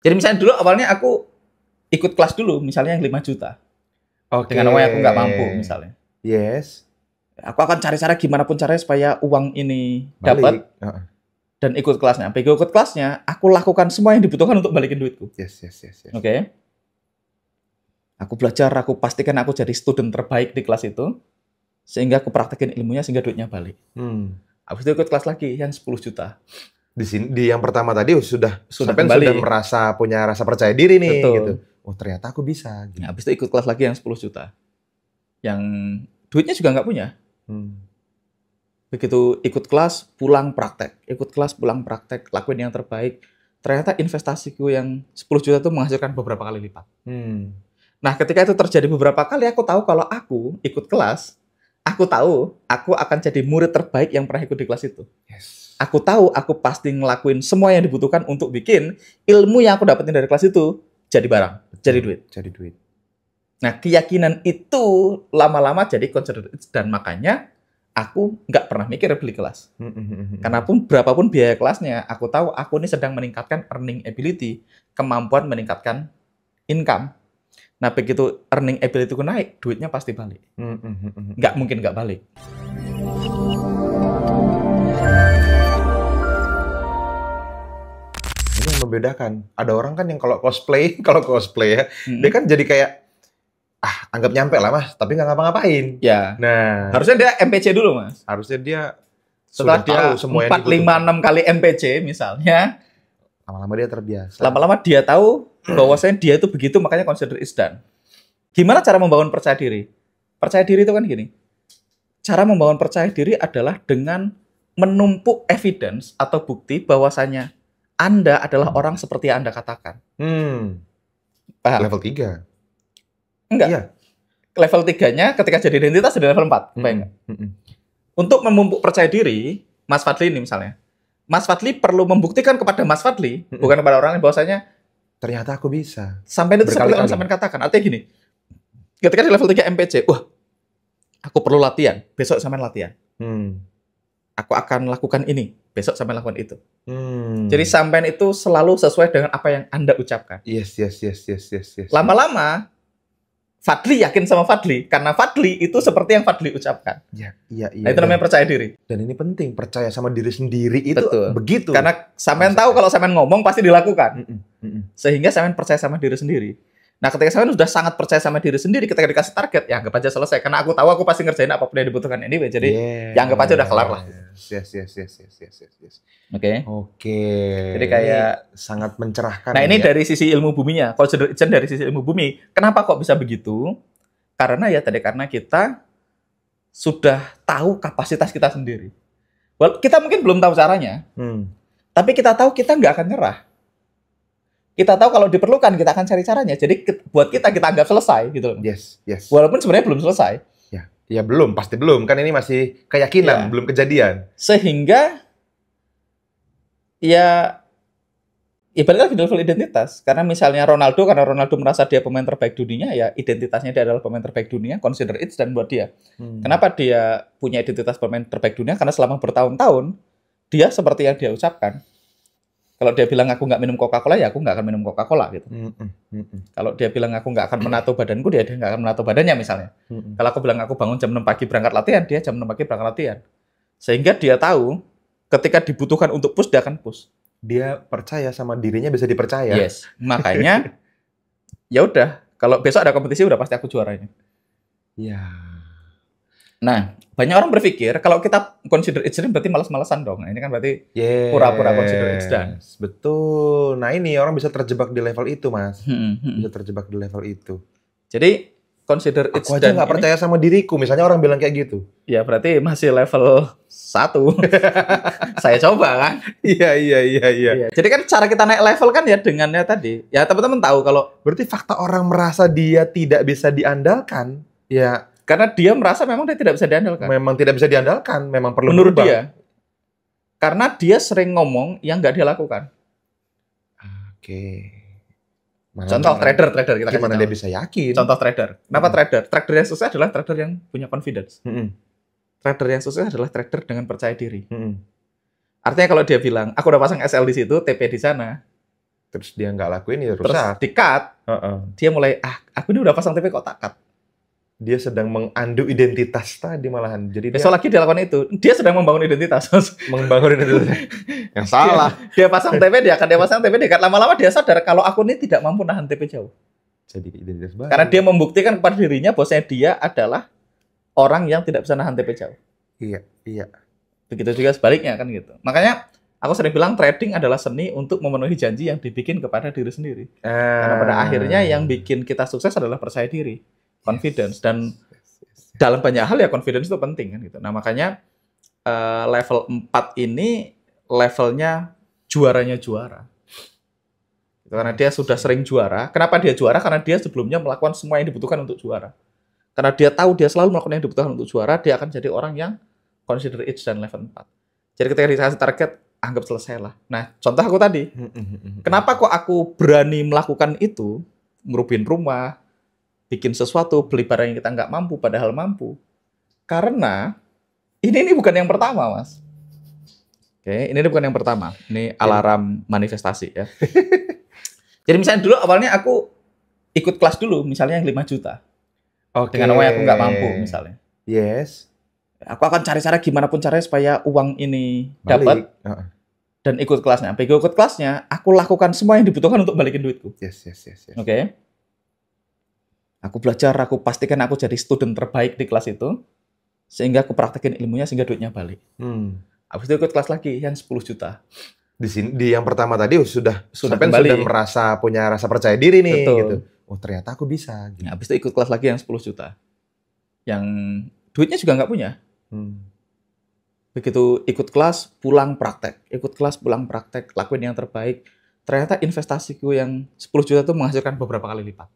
Jadi misalnya dulu awalnya aku ikut kelas dulu, misalnya yang 5 juta. Oke. Dengan uang yang aku nggak mampu misalnya. Yes. Aku akan cari cara gimana pun caranya supaya uang ini dapat Balik. Heeh. dan ikut kelasnya. Begitu ikut kelasnya, aku lakukan semua yang dibutuhkan untuk balikin duitku. Yes. Oke. Aku belajar, aku pastikan aku jadi student terbaik di kelas itu, sehingga aku praktekin ilmunya sehingga duitnya balik. Habis itu ikut kelas lagi yang 10 juta. Di sini di yang pertama tadi sudah kembali. sudah merasa punya rasa percaya diri nih. Betul. Gitu. Oh ternyata aku bisa. Gitu. Nah, habis itu ikut kelas lagi yang 10 juta. Yang duitnya juga nggak punya. Begitu ikut kelas, pulang praktek. Ikut kelas, pulang praktek, lakuin yang terbaik. Ternyata investasiku yang 10 juta itu menghasilkan beberapa kali lipat. Nah, ketika itu terjadi beberapa kali, aku tahu kalau aku ikut kelas, aku tahu aku akan jadi murid terbaik yang pernah ikut di kelas itu. Yes. Aku tahu aku pasti ngelakuin semua yang dibutuhkan untuk bikin ilmu yang aku dapetin dari kelas itu jadi barang, jadi duit. Jadi duit. Nah, keyakinan itu lama-lama jadi considered dan makanya aku nggak pernah mikir beli kelas. Karena pun berapapun biaya kelasnya, aku tahu aku ini sedang meningkatkan earning ability, kemampuan meningkatkan income. Nah, begitu earning ability-ku naik, duitnya pasti balik. Nggak mungkin nggak balik. Ini yang membedakan. Ada orang kan yang kalau cosplay ya, dia kan jadi kayak, anggap nyampe lah mas, tapi nggak ngapa-ngapain. Ya. Nah, harusnya dia MPC dulu, mas. Harusnya dia setelah sudah dia tahu semua 4, 5, 6 kali MPC misalnya, lama-lama dia terbiasa. Lama-lama dia tahu bahwasanya dia itu begitu, makanya consider it's done. Gimana cara membangun percaya diri? Percaya diri itu kan gini. Cara membangun percaya diri adalah dengan menumpuk evidence atau bukti bahwasanya Anda adalah orang seperti yang Anda katakan. Paham? Level 3. Enggak. Iya. Level 3-nya ketika jadi identitas di level 4. Enggak. Untuk memumpuk percaya diri, Mas Fadli ini misalnya. Mas Fadli perlu membuktikan kepada Mas Fadli, bukan kepada orang lain, bahwasanya ternyata aku bisa. Sampai itu seperti yang sampai katakan. Artinya gini, ketika di level 3 MPC, wah, aku perlu latihan, besok sampai latihan. Aku akan lakukan ini, besok sampai lakukan itu. Jadi sampai itu selalu sesuai dengan apa yang Anda ucapkan. Yes. Lama-lama, Fadli yakin sama Fadli, karena Fadli itu seperti yang Fadli ucapkan. Iya. Nah, itu namanya percaya diri. Dan ini penting, percaya sama diri sendiri itu. Betul. Begitu. Karena sampean tahu kalau sampean ngomong pasti dilakukan. Sehingga sampean percaya sama diri sendiri. Nah, ketika sampean sudah sangat percaya sama diri sendiri, ketika dikasih target, ya anggap aja selesai. Karena aku tahu aku pasti ngerjain apapun yang dibutuhkan anyway. Jadi, ya anggap aja udah kelar lah. Yes. Oke. Jadi kayak sangat mencerahkan. Nah, ini dari sisi ilmu buminya. Kalau dari sisi ilmu bumi, kenapa kok bisa begitu? Karena kita sudah tahu kapasitas kita sendiri. Well, kita mungkin belum tahu caranya, tapi kita tahu kita nggak akan nyerah. Kita tahu kalau diperlukan kita akan cari caranya. Jadi buat kita anggap selesai gitu. Yes. Walaupun sebenarnya belum selesai. Ya belum, pasti belum. Kan ini masih keyakinan, belum kejadian. Sehingga ya balik lagi di level identitas. Karena misalnya Ronaldo merasa dia pemain terbaik dunia, ya identitasnya dia adalah pemain terbaik dunia, consider it dan buat dia. Kenapa dia punya identitas pemain terbaik dunia? Karena selama bertahun-tahun dia seperti yang dia ucapkan. Kalau dia bilang aku nggak minum Coca-Cola, ya aku nggak akan minum Coca-Cola gitu. Kalau dia bilang aku nggak akan menato badanku, dia nggak akan menato badannya misalnya. Kalau aku bilang aku bangun jam 6 pagi berangkat latihan, dia jam 6 pagi berangkat latihan. Sehingga dia tahu ketika dibutuhkan untuk push, dia akan push. Dia percaya sama dirinya bisa dipercaya. Yes, makanya ya udah, kalau besok ada kompetisi udah pasti aku juaranya. Ya. Nah, banyak orang berpikir kalau kita consider it's done berarti malas-malasan dong. Nah, ini kan berarti pura-pura consider it's done. Betul. Nah, ini orang bisa terjebak di level itu, Mas. Bisa terjebak di level itu. Jadi consider it's done. Aku aja nggak percaya sama diriku. Misalnya orang bilang kayak gitu. Ya berarti masih level 1. Saya coba kan. Iya. Jadi kan cara kita naik level kan ya dengannya tadi. Ya teman-teman tahu kalau berarti fakta orang merasa dia tidak bisa diandalkan. Ya. Karena dia merasa memang dia tidak bisa diandalkan. Memang tidak bisa diandalkan. Memang perlu menurut berubah. dia. Karena dia sering ngomong yang nggak dia lakukan. Oke. Contoh trader kita gimana dia bisa yakin? Contoh trader. Kenapa trader? Trader yang sukses adalah trader yang punya confidence. Trader yang sukses adalah trader dengan percaya diri. Artinya kalau dia bilang, aku udah pasang SL di situ, TP di sana, Terus dia nggak lakuin ya Terus rusak. di-cut, Heeh. dia mulai, aku ini udah pasang TP kok tak cut. Dia sedang mengunduh identitas tadi malahan. Jadi Besok lagi dia lakukan itu, dia sedang membangun identitas. membangun identitas yang salah. Dia pasang TP, dia pasang TP, dia cut. Lama-lama dia sadar kalau aku ini tidak mampu nahan TP jauh. Jadi identitas baru. Karena dia membuktikan kepada dirinya bahwasanya dia adalah orang yang tidak bisa nahan TP jauh. Iya, iya. Begitu juga sebaliknya kan gitu. Makanya aku sering bilang trading adalah seni untuk memenuhi janji yang dibikin kepada diri sendiri. Karena pada akhirnya yang bikin kita sukses adalah percaya diri, confidence, dan dalam banyak hal ya confidence itu penting kan gitu. Nah makanya level 4 ini levelnya juaranya juara. Karena dia sudah sering juara. Kenapa dia juara? Karena dia sebelumnya melakukan semua yang dibutuhkan untuk juara. Karena dia tahu dia selalu melakukan yang dibutuhkan untuk juara, dia akan jadi orang yang consider it dan level 4. Jadi ketika dikasih target, anggap selesai lah. Nah, contoh aku tadi. Kenapa kok aku berani melakukan itu? Ngerubiin rumah, bikin sesuatu, beli barang yang kita nggak mampu, padahal mampu. Karena ini bukan yang pertama, Mas. Oke, ini bukan yang pertama. Ini alarm manifestasi ya. Jadi misalnya dulu awalnya aku ikut kelas dulu, misalnya yang 5 juta. Oke. Dengan uang yang aku nggak mampu misalnya. Yes. Aku akan cari cara gimana pun caranya supaya uang ini dapat dan ikut kelasnya. Begitu ikut kelasnya, aku lakukan semua yang dibutuhkan untuk balikin duitku. Yes. Oke. Aku belajar, aku pastikan aku jadi student terbaik di kelas itu, sehingga aku praktekin ilmunya sehingga duitnya balik. Habis itu ikut kelas lagi yang 10 juta. Di yang pertama tadi sudah kembali. Sudah merasa punya rasa percaya diri nih. Betul. Gitu. Oh ternyata aku bisa. Gitu. Nah, habis itu ikut kelas lagi yang 10 juta. Yang duitnya juga nggak punya. Begitu ikut kelas, pulang praktek. Ikut kelas, pulang praktek. Lakuin yang terbaik. Ternyata investasiku yang 10 juta itu menghasilkan beberapa kali lipat.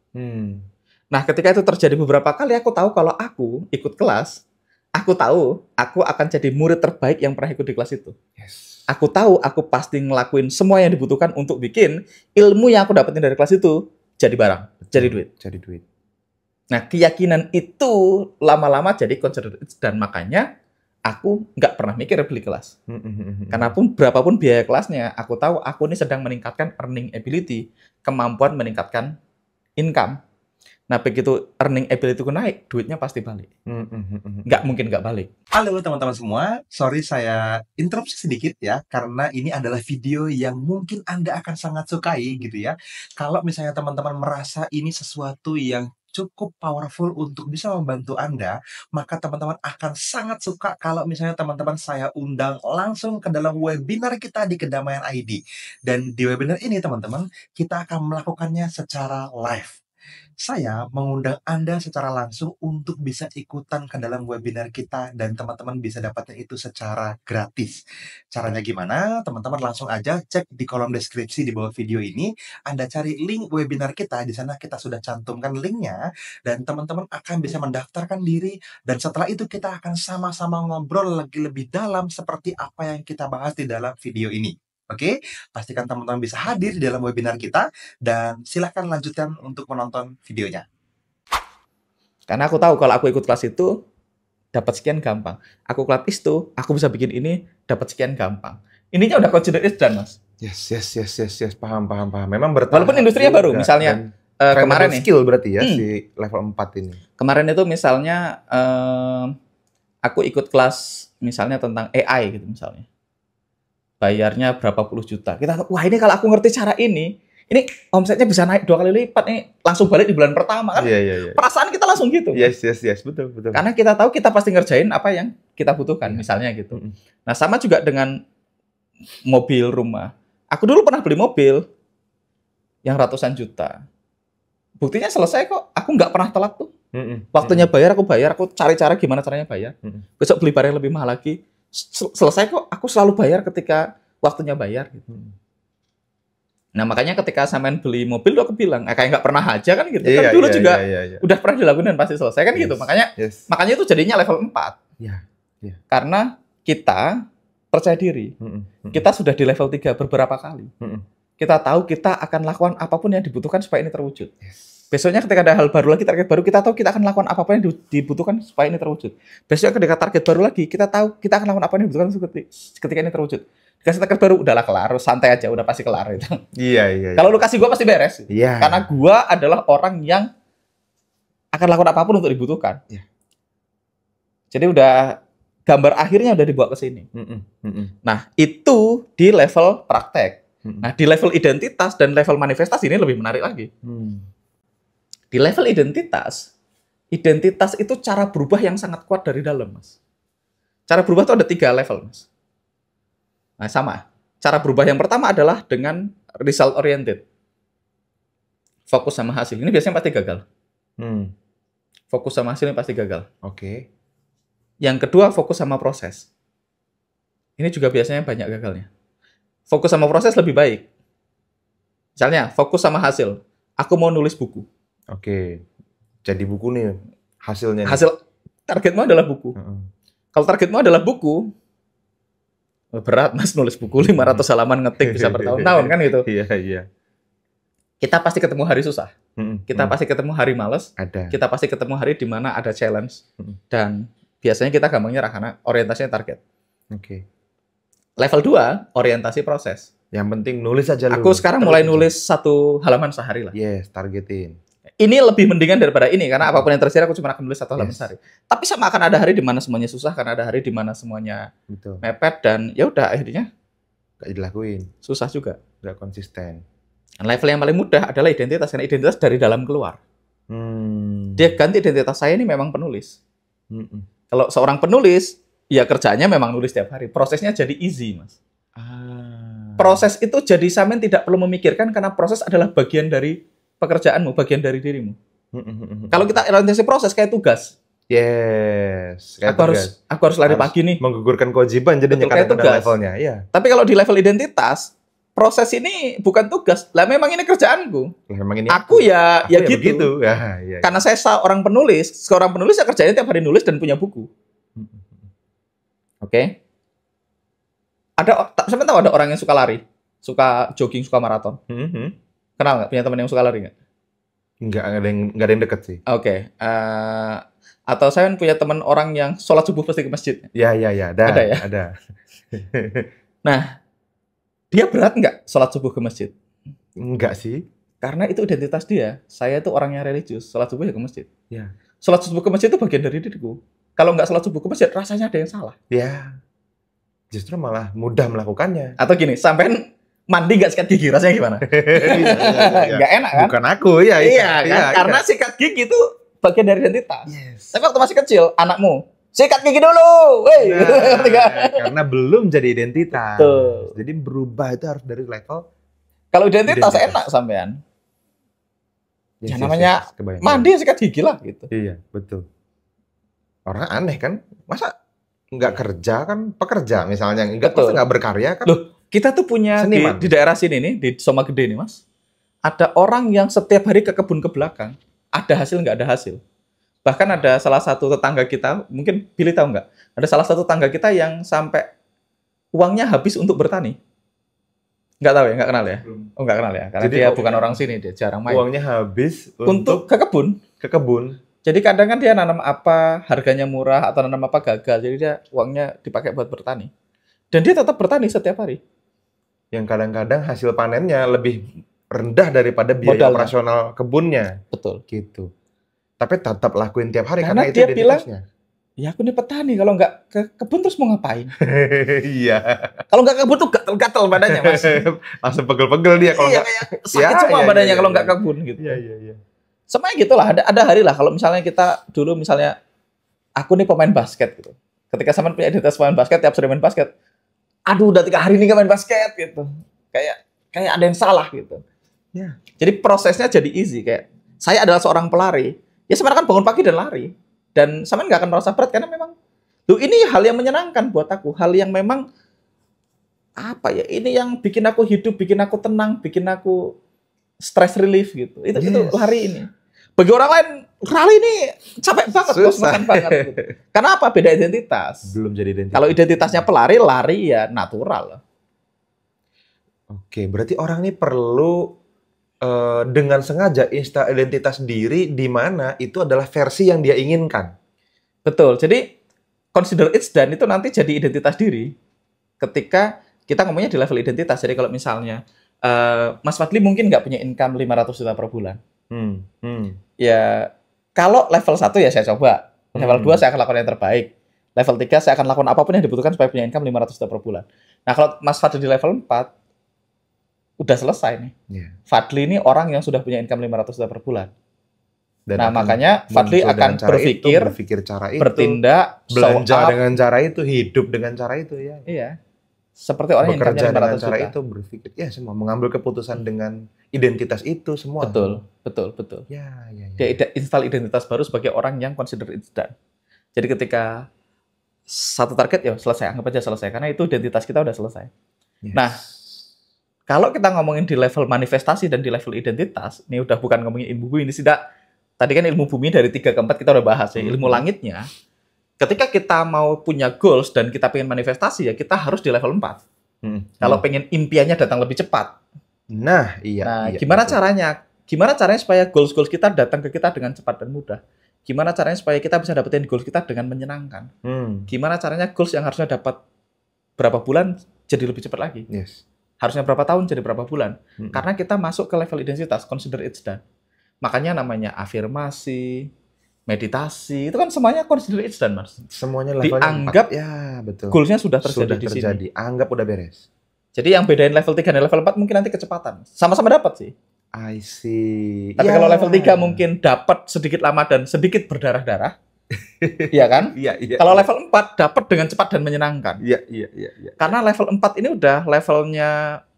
Nah, ketika itu terjadi beberapa kali, aku tahu kalau aku ikut kelas, aku tahu aku akan jadi murid terbaik yang pernah ikut di kelas itu. Yes. Aku tahu aku pasti ngelakuin semua yang dibutuhkan untuk bikin ilmu yang aku dapetin dari kelas itu jadi barang, jadi duit. Jadi duit. Nah, keyakinan itu lama-lama jadi consider it, dan makanya aku nggak pernah mikir beli kelas. Karena pun berapapun biaya kelasnya, aku tahu aku ini sedang meningkatkan earning ability, kemampuan meningkatkan income. Nah, begitu earning ability-ku naik, duitnya pasti balik. Nggak mungkin nggak balik. Halo teman-teman semua, sorry saya interupsi sedikit ya, karena ini adalah video yang mungkin Anda akan sangat sukai gitu ya. Kalau misalnya teman-teman merasa ini sesuatu yang cukup powerful untuk bisa membantu Anda, maka teman-teman akan sangat suka kalau misalnya teman-teman saya undang langsung ke dalam webinar kita di Kedamaian ID. Dan di webinar ini teman-teman, kita akan melakukannya secara live. Saya mengundang Anda secara langsung untuk bisa ikutan ke dalam webinar kita dan teman-teman bisa dapatnya itu secara gratis. Caranya gimana? Teman-teman langsung aja cek di kolom deskripsi di bawah video ini. Anda cari link webinar kita, di sana kita sudah cantumkan linknya dan teman-teman akan bisa mendaftarkan diri dan setelah itu kita akan sama-sama ngobrol lagi lebih dalam seperti apa yang kita bahas di dalam video ini. Oke, pastikan teman-teman bisa hadir di dalam webinar kita dan silahkan lanjutkan untuk menonton videonya. Karena aku tahu kalau aku ikut kelas itu dapat sekian gampang. Aku kelas itu, aku bisa bikin ini dapat sekian gampang. Ininya udah consider it done, Mas. Yes. Paham. Memang bertahap. Walaupun industrinya baru, misalnya kemarin nih. Skill berarti ya si level 4 ini. Kemarin itu misalnya aku ikut kelas misalnya tentang AI gitu misalnya. Bayarnya berapa puluh juta. Kita, wah ini kalau aku ngerti cara ini omsetnya bisa naik 2 kali lipat nih, langsung balik di bulan pertama kan. Iya. Perasaan kita langsung gitu. Yes, betul. Karena kita tahu kita pasti ngerjain apa yang kita butuhkan, misalnya gitu. Nah, sama juga dengan mobil rumah. Aku dulu pernah beli mobil yang ratusan juta. Buktinya selesai kok. Aku nggak pernah telat tuh. Waktunya bayar, aku cari cara gimana caranya bayar. Besok beli barang yang lebih mahal lagi. Selesai kok, aku selalu bayar ketika waktunya bayar gitu. Nah makanya ketika sampean beli mobil aku bilang, kayak nggak pernah aja kan gitu. Kan dulu juga udah pernah dilakukan dan pasti selesai kan gitu. Makanya itu jadinya level 4. Karena kita percaya diri. Kita sudah di level 3 beberapa kali. Kita tahu kita akan lakukan apapun yang dibutuhkan supaya ini terwujud. Besoknya ketika ada hal baru lagi, target baru, kita tahu kita akan lakukan apapun yang dibutuhkan supaya ini terwujud. Besoknya ketika target baru lagi, kita tahu kita akan lakukan apa yang dibutuhkan ketika ini terwujud. Kasih target baru, udahlah kelar, santai aja, udah pasti kelar itu. Iya. Kalau lu kasih gua pasti beres. Iya. Karena gua adalah orang yang akan lakukan apapun untuk dibutuhkan. Iya. Jadi udah gambar akhirnya udah dibawa ke sini. Nah, itu di level praktek. Nah, di level identitas dan level manifestasi ini lebih menarik lagi. Di level identitas itu cara berubah yang sangat kuat dari dalam, Mas. Cara berubah itu ada 3 level, Mas. Nah, sama. Cara berubah yang pertama adalah dengan result oriented. Fokus sama hasil. Ini biasanya pasti gagal. Fokus sama hasil ini pasti gagal. Oke. Yang kedua, fokus sama proses. Ini juga biasanya banyak gagalnya. Fokus sama proses lebih baik. Misalnya, fokus sama hasil. Aku mau nulis buku. Oke. Jadi buku nih hasilnya. Hasil targetmu adalah buku. Kalau targetmu adalah buku, berat, Mas, nulis buku 500 halaman ngetik bisa bertahun-tahun kan gitu. Iya. Kita pasti ketemu hari susah. Kita pasti ketemu hari males. Ada. Kita pasti ketemu hari di mana ada challenge. Dan biasanya kita gampang nyerah karena orientasinya target. Oke. Level 2, orientasi proses. Yang penting nulis aja lu. Aku sekarang mulai nulis 1 halaman sehari lah. Yes, targetin. Ini lebih mendingan daripada ini karena apapun yang terjadi aku cuma akan nulis 1 halaman sehari. Tapi sama akan ada hari di mana semuanya susah, karena ada hari di mana semuanya Betul. mepet dan ya udah akhirnya Gak dilakuin. susah juga. Gak konsisten. Dan level yang paling mudah adalah identitas, karena identitas dari dalam keluar. Dia ganti identitas saya ini memang penulis. Kalau seorang penulis, ya kerjaannya memang nulis tiap hari. Prosesnya jadi easy, Mas. Proses itu jadi sampean tidak perlu memikirkan karena proses adalah bagian dari pekerjaanmu, bagian dari dirimu. Kalau kita orientasi proses kayak tugas. Yes. Aku harus lari pagi nih. Menggugurkan kewajiban jadinya Betul, kayak karena tugas. levelnya. Iya. Tapi kalau di level identitas, proses ini bukan tugas. Lah memang ini kerjaanku. Memang ini Aku ya gitu. begitu. Ya. Karena saya seorang penulis ya kerjanya tiap hari nulis dan punya buku. Oke. Sampai tahu ada orang yang suka lari, suka jogging, suka maraton. Kenal nggak? Punya teman yang suka lari nggak? Nggak ada yang deket sih. Oke. Atau saya punya teman orang yang sholat subuh pasti ke masjid. Ya. Ada ya? Ada. Nah, dia berat nggak sholat subuh ke masjid? Enggak sih. Karena itu identitas dia. Saya itu orang yang religius, sholat subuh ya ke masjid. Ya. Sholat subuh ke masjid itu bagian dari diriku. Kalau nggak sholat subuh ke masjid, rasanya ada yang salah. Ya. Justru malah mudah melakukannya. Atau gini, sampean mandi nggak sikat gigi, rasanya gimana? Nggak enak kan? Bukan aku, ya. Iya, kan? Karena sikat gigi itu bagian dari identitas. Yes. Tapi waktu masih kecil, anakmu, sikat gigi dulu! Wey! Karena belum jadi identitas. Betul. Jadi berubah itu harus dari level. Kalau identitas enak sampean. Yes, namanya kebayang. Mandi sikat gigi lah gitu. Iya, betul. Orang aneh kan? Masa nggak kerja kan pekerja misalnya, masa nggak berkarya kan? Loh, kita tuh punya di daerah sini nih, di Soma Gede nih, Mas. Ada orang yang setiap hari ke kebun ke belakang, ada hasil nggak ada hasil. Bahkan ada salah satu tetangga kita, mungkin Billy tahu nggak? Ada salah satu tetangga kita yang sampai uangnya habis untuk bertani. Nggak tahu ya, nggak kenal ya? Oh, nggak kenal ya, karena jadi, dia bukan orang sini, dia jarang main. Uangnya habis untuk ke kebun. Ke kebun. Jadi kadang kan dia nanam apa, harganya murah, atau nanam apa gagal. Jadi dia uangnya dipakai buat bertani. Dan dia tetap bertani setiap hari. Yang kadang-kadang hasil panennya lebih rendah daripada biaya operasional kebunnya. Betul. Gitu. Tapi tetap lakuin tiap hari karena itu dia identitasnya. Bilang, ya aku ini petani, kalau nggak ke kebun terus mau ngapain? Iya. Kalau nggak ke kebun tuh gatel-gatel badannya, Mas. Langsung pegel-pegel dia kalau nggak. Sakit semua badannya kalau nggak ke kebun gitu. Iya. Semuanya gitulah, ada hari lah kalau misalnya kita dulu misalnya aku nih pemain basket gitu. Ketika sama punya identitas pemain basket, tiap sore main basket, aduh udah 3 hari ini nggak main basket gitu. Kayak ada yang salah gitu. Ya. Jadi prosesnya jadi easy, kayak saya adalah seorang pelari, ya sebenarnya kan bangun pagi dan lari. Dan sama nggak akan merasa berat karena memang ini hal yang menyenangkan buat aku, hal yang memang apa ya, ini yang bikin aku hidup, bikin aku tenang, bikin aku stress relief gitu. Itu lari ini. Bagi orang lain, rally ini capek banget, bosan banget. Gitu. Karena apa? Beda identitas. Belum jadi identitas. Kalau identitasnya pelari, lari ya natural. Oke, berarti orang ini perlu dengan sengaja identitas diri di mana itu adalah versi yang dia inginkan. Betul. Jadi consider it dan itu nanti jadi identitas diri. Ketika kita ngomongnya di level identitas. Jadi kalau misalnya Mas Fadli mungkin nggak punya income 500 juta per bulan. Ya, kalau level 1 ya saya coba. Level 2 saya akan lakukan yang terbaik. Level 3 saya akan lakukan apapun yang dibutuhkan supaya punya income 500 juta per bulan. Nah, kalau Mas Fadli di level 4, udah selesai nih. Fadli ini orang yang sudah punya income 500 juta per bulan. Dan nah, makanya Fadli akan berpikir cara itu, bertindak, belanja dengan cara itu, hidup dengan cara itu ya. Iya. Seperti orang yang bekerja dengan cara juta. itu, berpikir ya semua, mengambil keputusan dengan identitas itu semua. Betul. Ya. Dia install identitas baru sebagai orang yang consider it's done. Jadi ketika satu target ya selesai, anggap aja selesai karena itu identitas kita udah selesai. Yes. Nah, kalau kita ngomongin di level manifestasi dan di level identitas, ini udah bukan ngomongin ilmu bumi, ini tidak. Tadi kan ilmu bumi dari 3 ke 4 kita udah bahas ya. Ilmu langitnya, ketika kita mau punya goals dan kita pengen manifestasi ya kita harus di level 4. Kalau pengen impiannya datang lebih cepat. Nah, iya. Gimana caranya? Gimana caranya supaya goals-goals kita datang ke kita dengan cepat dan mudah? Gimana caranya supaya kita bisa dapetin goals kita dengan menyenangkan? Gimana caranya goals yang harusnya dapat berapa bulan jadi lebih cepat lagi? Yes. Harusnya berapa tahun jadi berapa bulan? Karena kita masuk ke level identitas, consider it's done. Makanya namanya afirmasi, meditasi, itu kan semuanya consider it's done, Mas. Semuanya levelnya dianggap 4. Ya, betul. Goals-nya sudah terjadi di sini. Anggap udah beres. Jadi yang bedain level 3 dan level 4 mungkin nanti kecepatan. Sama-sama dapat sih. I see. Tapi kalau level 3 mungkin dapat sedikit lama dan sedikit berdarah-darah. Iya kan? Iya. Kalau level 4 dapat dengan cepat dan menyenangkan. Iya. Karena level 4 ini udah levelnya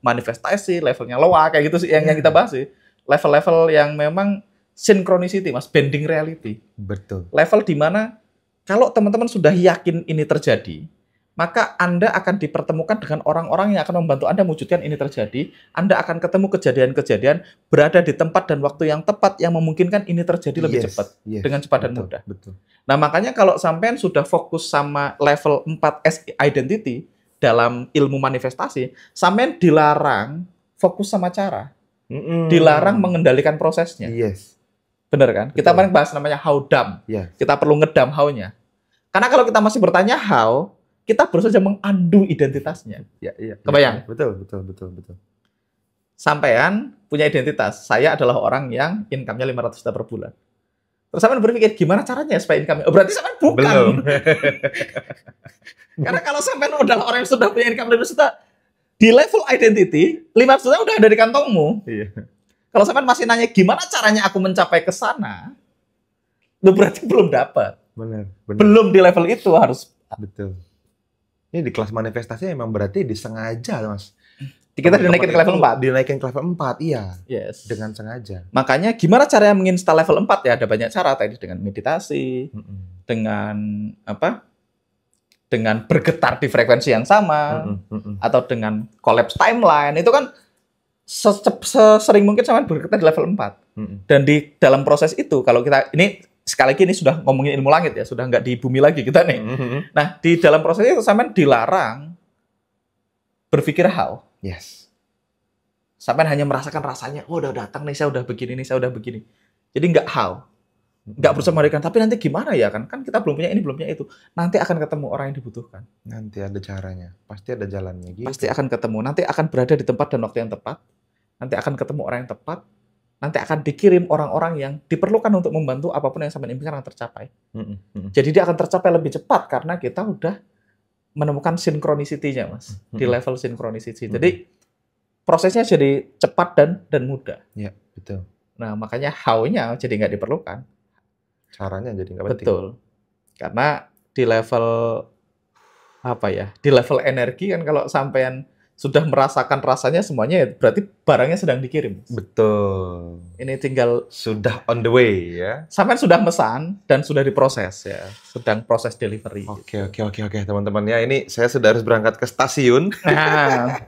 manifestasi, levelnya loa kayak gitu sih yang kita bahas sih. Level-level yang memang synchronicity, Mas, bending reality. Betul. Level di mana kalau teman-teman sudah yakin ini terjadi, maka Anda akan dipertemukan dengan orang-orang yang akan membantu Anda mewujudkan ini terjadi. Anda akan ketemu kejadian-kejadian berada di tempat dan waktu yang tepat yang memungkinkan ini terjadi lebih cepat, dengan cepat dan mudah. Betul. Nah, makanya kalau sampean sudah fokus sama level 4 as identity dalam ilmu manifestasi, sampean dilarang fokus sama cara. Dilarang mengendalikan prosesnya. Yes. Bener kan? Betul. Kita paling bahas namanya how dumb. Yes. Kita perlu ngedam how-nya. Karena kalau kita masih bertanya how, kita baru saja mengundo identitasnya. Iya. Kebayang? Betul. Sampean punya identitas. Saya adalah orang yang income-nya 500 juta per bulan. Terus sampean berpikir gimana caranya supaya income-nya? Oh, berarti sampean bukan. Belum. Karena kalau sampean adalah orang yang sudah punya income 500 juta, di level identity, 500 juta udah ada di kantongmu. Iya. Kalau sampean masih nanya gimana caranya aku mencapai ke sana, lu berarti belum dapat. Benar. Belum di level itu harus. Betul. Ini di kelas manifestasi emang berarti disengaja, Mas. Kita dinaikin ke level 4. Dinaikin ke level 4, iya. Yes. Dengan sengaja. Makanya gimana caranya menginstal level 4 ya? Ada banyak cara tadi dengan meditasi, dengan apa? Dengan bergetar di frekuensi yang sama, atau dengan collapse timeline, itu kan sesering mungkin sama bergetar di level 4. Dan di dalam proses itu, kalau kita, ini sekali lagi ini sudah ngomongin ilmu langit ya, sudah nggak di bumi lagi kita nih. Nah, di dalam proses itu sampean dilarang berpikir how. Yes. Sampean hanya merasakan rasanya, oh udah datang nih, saya udah begini nih, saya udah begini. Jadi nggak how. Nggak berusaha memberikan, tapi nanti gimana ya kan kita belum punya ini, belum punya itu. Nanti akan ketemu orang yang dibutuhkan. Nanti ada caranya, pasti ada jalannya. Gitu. Pasti akan ketemu, nanti akan berada di tempat dan waktu yang tepat. Nanti akan ketemu orang yang tepat. Nanti akan dikirim orang-orang yang diperlukan untuk membantu apapun yang sampai impikan akan tercapai. Jadi dia akan tercapai lebih cepat karena kita udah menemukan synchronicity-nya, Mas. Di level synchronicity. Jadi prosesnya jadi cepat dan mudah. Ya, betul. Nah, makanya how-nya jadi nggak diperlukan. Caranya jadi nggak penting. Betul. Karena di level apa ya? Di level energi kan kalau sampean sudah merasakan rasanya semuanya ya berarti barangnya sedang dikirim. Betul. Ini tinggal sudah on the way ya. Sampean sudah mesan dan sudah diproses ya. Sedang proses delivery. Oke teman-teman ya. Ini saya sudah harus berangkat ke stasiun. Nah.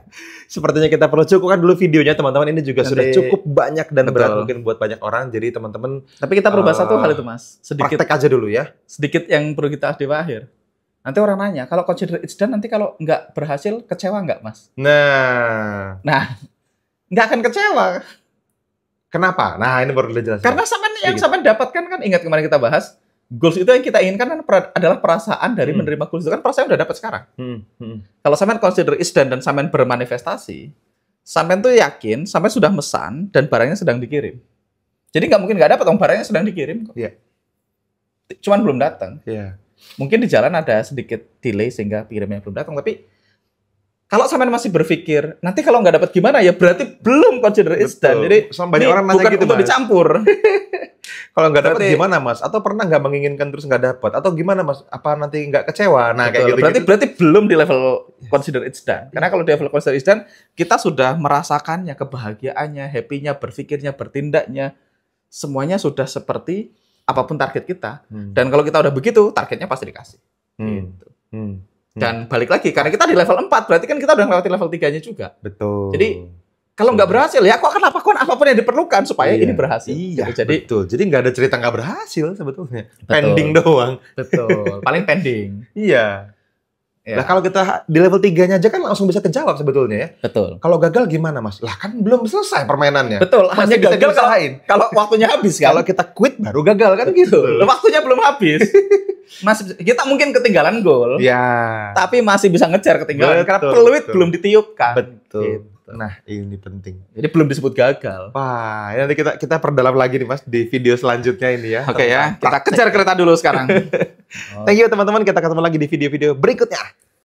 Sepertinya kita perlu cukupkan dulu videonya teman-teman. Ini juga sudah cukup banyak dan berat mungkin buat banyak orang. Jadi teman-teman. Tapi kita perlu bahas satu hal itu, Mas. Sedikit praktek aja dulu ya. Sedikit yang perlu kita bahas di akhir. Nanti orang nanya, kalau consider it's done nanti kalau nggak berhasil kecewa nggak, Mas? Nah, nggak akan kecewa. Kenapa? Nah, ini baru dijelasin. Karena sampean yang sampean dapatkan kan, ingat kemarin kita bahas, Goals itu yang kita inginkan kan adalah perasaan dari menerima goals itu kan perasaan udah dapat sekarang. Kalau sampean consider is done dan sampean bermanifestasi, sampean tuh yakin sampean sudah mesan dan barangnya sedang dikirim. Jadi nggak mungkin nggak dapat, barangnya sedang dikirim kok. Iya. Cuman belum datang. Iya. Mungkin di jalan ada sedikit delay sehingga kirimnya belum datang, tapi kalau sampean masih berpikir nanti kalau nggak dapat gimana ya berarti belum consider it's done. Jadi sama banyak orang nanya bukan gitu, untuk Mas. dicampur. Kalau nggak dapat Berarti- gimana, Mas? Atau pernah nggak menginginkan terus nggak dapat? Atau gimana, Mas? Apa nanti nggak kecewa? Nah, kayak Betul. gitu. Berarti belum di level consider it's done. Karena kalau di level consider it's done, kita sudah merasakannya, kebahagiaannya, happy-nya, berpikirnya, bertindaknya, semuanya sudah seperti apapun target kita. Dan kalau kita udah begitu, targetnya pasti dikasih. Gitu. Dan balik lagi, karena kita di level 4, berarti kan kita udah melewati level 3-nya juga. Betul. Jadi, kalau nggak berhasil, ya aku akan lakukan apapun yang diperlukan supaya Iya. ini berhasil. Iya, Gitu. Jadi, betul. Jadi nggak ada cerita nggak berhasil sebetulnya. Betul. Pending doang. betul. Paling pending. Iya. Ya, Nah, kalau kita di level 3-nya aja kan langsung bisa kejawab sebetulnya ya. betul. Kalau gagal gimana, Mas? Lah kan belum selesai permainannya. Betul. Masih Hanya bisa gagal kalau, diusahain. kalau waktunya habis kan. Kalau kita quit baru gagal kan gitu. Waktunya belum habis. Masih kita mungkin ketinggalan gol, Ya. tapi masih bisa ngejar ketinggalan karena Betul, peluit betul. belum ditiupkan. Betul. Gitu. Nah, ini penting. Jadi belum disebut gagal. Wah, nanti kita perdalam lagi nih, Mas, di video selanjutnya ini ya. Oke ya, Tentang kita kejar kereta dulu sekarang. Thank you teman-teman, kita ketemu lagi di video-video berikutnya.